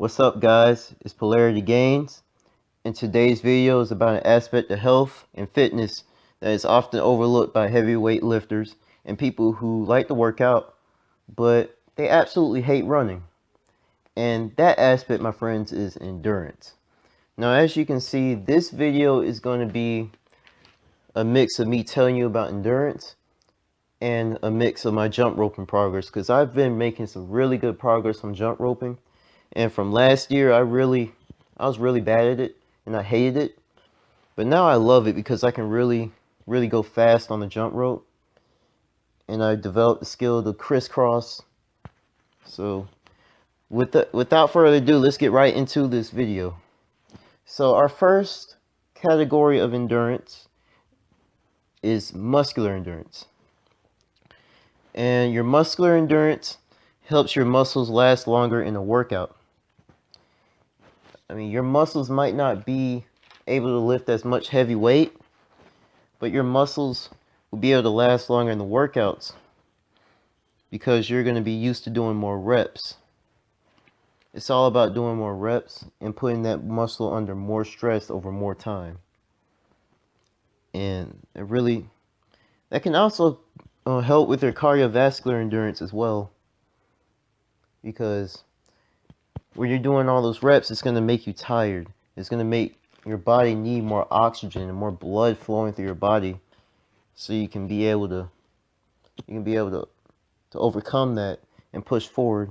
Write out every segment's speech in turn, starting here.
What's up, guys? It's Polarity Gainz, and today's video is about an aspect of health and fitness that is often overlooked by heavyweight lifters and people who like to work out, but they absolutely hate running. And that aspect, my friends, is endurance. Now, as you can see, this video is going to be a mix of me telling you about endurance and a mix of my jump roping progress, because I've been making some really good progress on jump roping. And from last year, I was really bad at it and I hated it. But now I love it because I can really go fast on the jump rope. And I developed the skill to crisscross. So without further ado, let's get right into this video. So our first category of endurance is muscular endurance. And your muscular endurance helps your muscles last longer in a workout. I mean, your muscles might not be able to lift as much heavy weight, but your muscles will be able to last longer in the workouts because you're going to be used to doing more reps. It's all about doing more reps and putting that muscle under more stress over more time. And that can also help with your cardiovascular endurance as well, because when you're doing all those reps, it's going to make you tired. It's going to make your body need more oxygen and more blood flowing through your body, so you can be able to overcome that and push forward.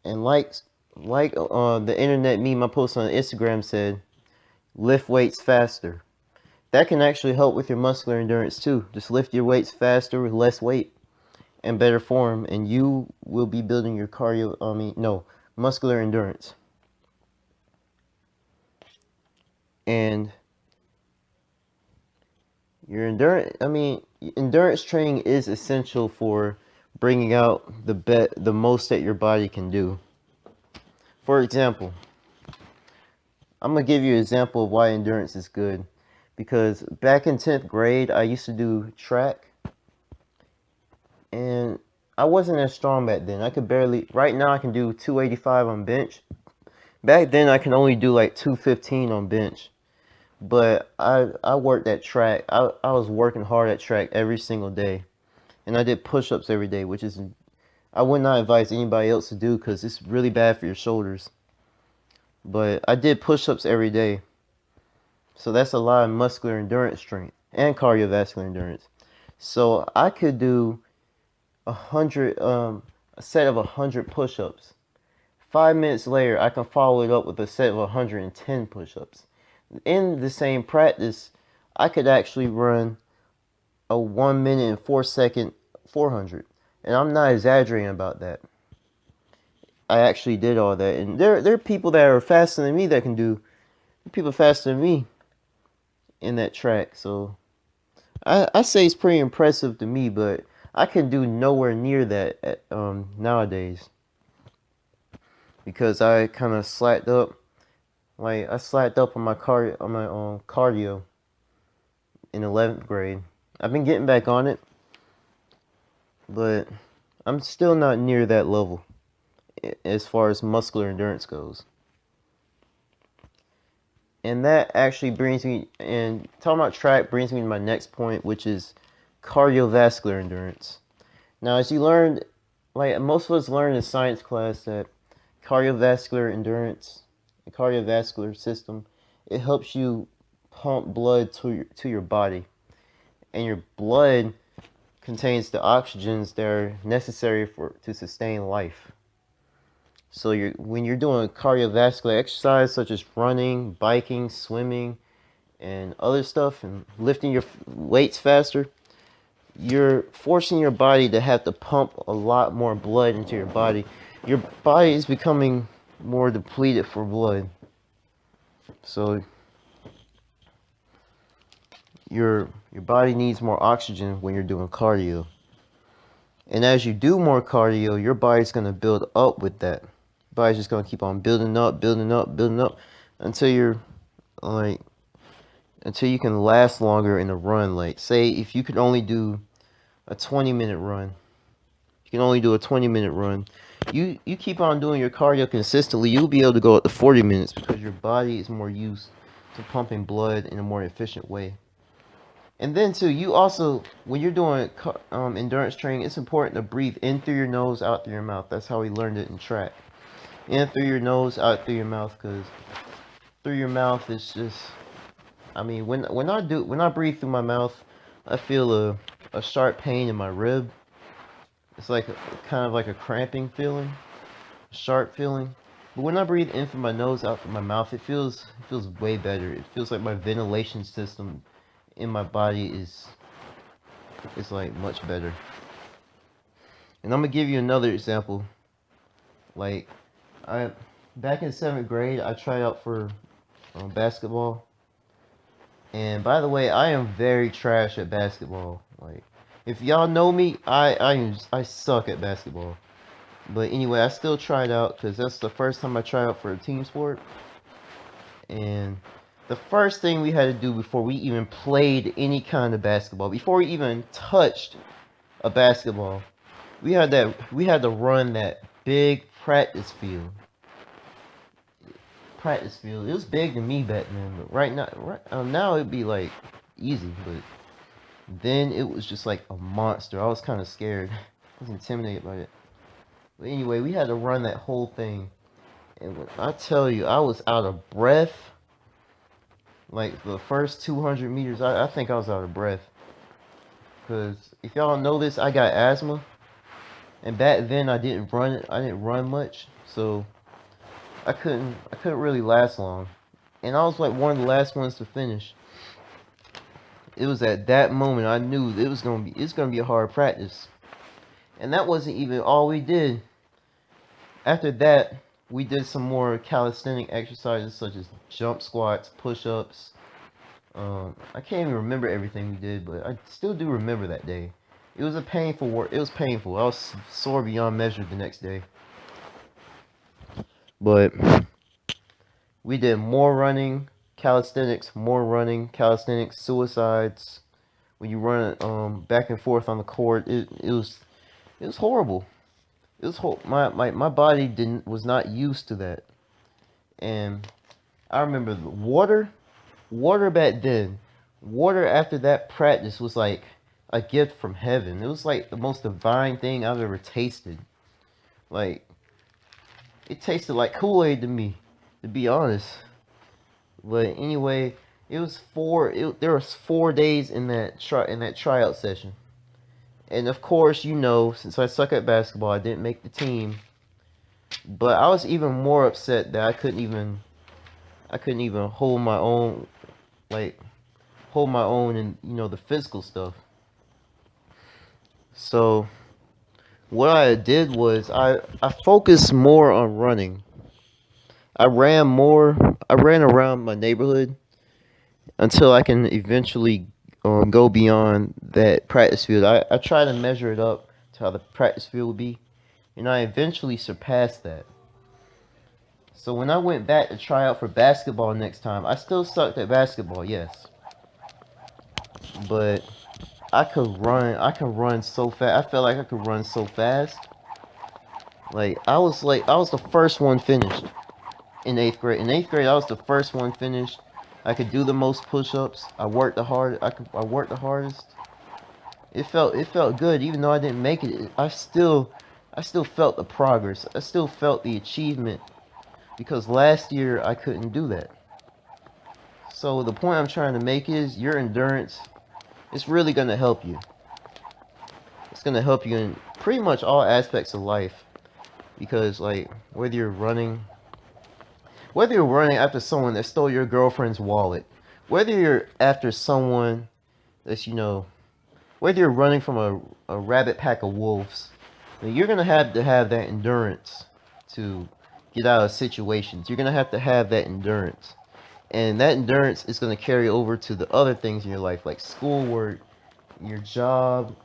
And like the internet meme I posted on Instagram said, lift weights faster. That can actually help with your muscular endurance too. Just lift your weights faster with less weight and better form, and you will be building your muscular endurance. And your endurance training is essential for bringing out the most that your body can do. For example, I'm gonna give you an example of why endurance is good. Because back in 10th grade, I used to do track, and I wasn't as strong back then. I could barely, right now I can do 285 on bench. Back then I can only do like 215 on bench. But I worked at track. I was working hard at track every single day. And I did push-ups every day, which is, I would not advise anybody else to do because it's really bad for your shoulders. But I did push-ups every day. So that's a lot of muscular endurance strength and cardiovascular endurance. So I could do a set of 100 push-ups. 5 minutes later, I can follow it up with a set of 110 push-ups. In the same practice, I could actually run a 1 minute and 4 second 400. And I'm not exaggerating about that. I actually did all that. And there are people that are faster than me that can do, people faster than me in that track. So I say it's pretty impressive to me, but I can do nowhere near that nowadays, because I kind of slacked up. Like, I slacked up on my cardio in 11th grade. I've been getting back on it, but I'm still not near that level as far as muscular endurance goes. And that actually brings me, and talking about track brings me to my next point, which is cardiovascular endurance. Now, as you learned, like most of us learned in science class, that cardiovascular endurance, the cardiovascular system, it helps you pump blood to your body. And your blood contains the oxygens that are necessary to sustain life. So when you're doing cardiovascular exercise such as running, biking, swimming, and other stuff, and lifting your weights faster, you're forcing your body to have to pump a lot more blood into your body. Your body is becoming more depleted for blood. So your body needs more oxygen when you're doing cardio. And as you do more cardio, your body's going to build up with that. Body's just going to keep on building up until you can last longer in a run. Like, say if you could only do a 20-minute run, you keep on doing your cardio consistently, you'll be able to go up to 40 minutes because your body is more used to pumping blood in a more efficient way. And then too, you also, when you're doing endurance training, it's important to breathe in through your nose, out through your mouth. That's how we learned it in track. In through your nose, out through your mouth, because through your mouth it's just, I mean, when I breathe through my mouth, I feel a sharp pain in my rib. It's like kind of like a cramping feeling, a sharp feeling. But when I breathe in through my nose, out through my mouth, it feels way better. It feels like my ventilation system in my body is like much better. And I'm gonna give you another example. Like, I back in 7th grade, I tried out for basketball. And by the way, I am very trash at basketball. Like, if y'all know me, I suck at basketball. But anyway, I still tried out because that's the first time I tried out for a team sport. And the first thing we had to do before we even played any kind of basketball, before we even touched a basketball, we had to run that big practice field. Practice field. It was big to me back then, but now it'd be like easy, but then it was just like a monster. I was kind of scared. I was intimidated by it. But anyway, we had to run that whole thing, and when I tell you, I was out of breath. Like the first 200 meters, I think I was out of breath. Cause if y'all know this, I got asthma, and back then I didn't run much, so I couldn't really last long. And I was like one of the last ones to finish. It was at that moment I knew it's gonna be a hard practice. And that wasn't even all we did. After that, we did some more calisthenic exercises such as jump squats, push-ups. I can't even remember everything we did, but I still do remember that day. It was a painful work. It was painful. I was sore beyond measure the next day. But we did more calisthenics, suicides. When you run back and forth on the court, it was horrible. My body was not used to that. And I remember the water back then. Water after that practice was like a gift from heaven. It was like the most divine thing I've ever tasted. Like, it tasted like Kool-Aid to me, to be honest. But anyway, there was 4 days in that tryout session. And of course, since I suck at basketball, I didn't make the team. But I was even more upset that I couldn't even hold my own, in the physical stuff. So what I did was I focused more on running. I ran around my neighborhood until I can eventually go beyond that practice field. I try to measure it up to how the practice field would be, and I eventually surpassed that. So when I went back to try out for basketball next time, I still sucked at basketball, yes, but I could run. I could run so fast. I felt like I could run so fast. I was the first one finished in 8th grade. In 8th grade, I was the first one finished. I could do the most push-ups. I worked the hardest. It felt good, even though I didn't make it. I still felt the progress. I still felt the achievement because last year I couldn't do that. So the point I'm trying to make is your endurance. It's really gonna help you. It's gonna help you in pretty much all aspects of life because, like, whether you're running after someone that stole your girlfriend's wallet, whether you're after someone that's, whether you're running from a rabid pack of wolves, you're going to have that endurance to get out of situations. You're going to have that endurance. And that endurance is going to carry over to the other things in your life, like schoolwork, your job,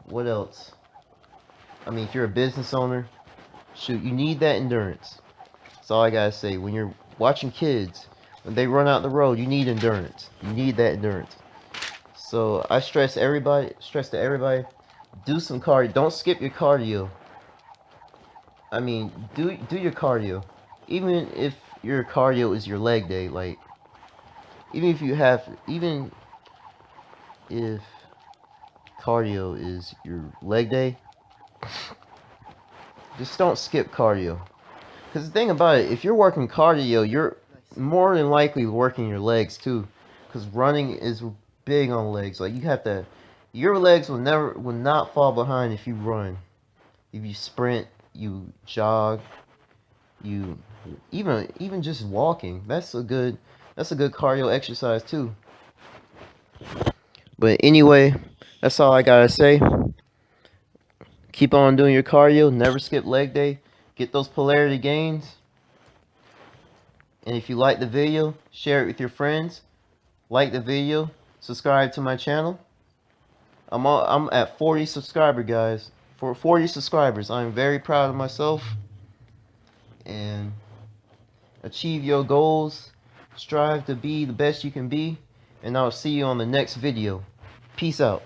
what else? I mean, if you're a business owner, shoot, you need that endurance. That's all I gotta say. When you're watching kids, when they run out the road, you need endurance. You need that endurance. So I stress to everybody, do some cardio. Don't skip your cardio. I mean, do your cardio. Even if your cardio is your leg day, like even if cardio is your leg day, just don't skip cardio. Because the thing about it, if you're working cardio, you're more than likely working your legs too. Because running is big on legs. Like your legs will not fall behind if you run. If you sprint, you jog, you even just walking. That's a good cardio exercise too. But anyway, that's all I gotta say. Keep on doing your cardio. Never skip leg day. Get those polarity gains. And if you like the video, share it with your friends. Like the video. Subscribe to my channel. I'm at 40 subscribers, guys. For 40 subscribers, I'm very proud of myself. And achieve your goals. Strive to be the best you can be. And I'll see you on the next video. Peace out.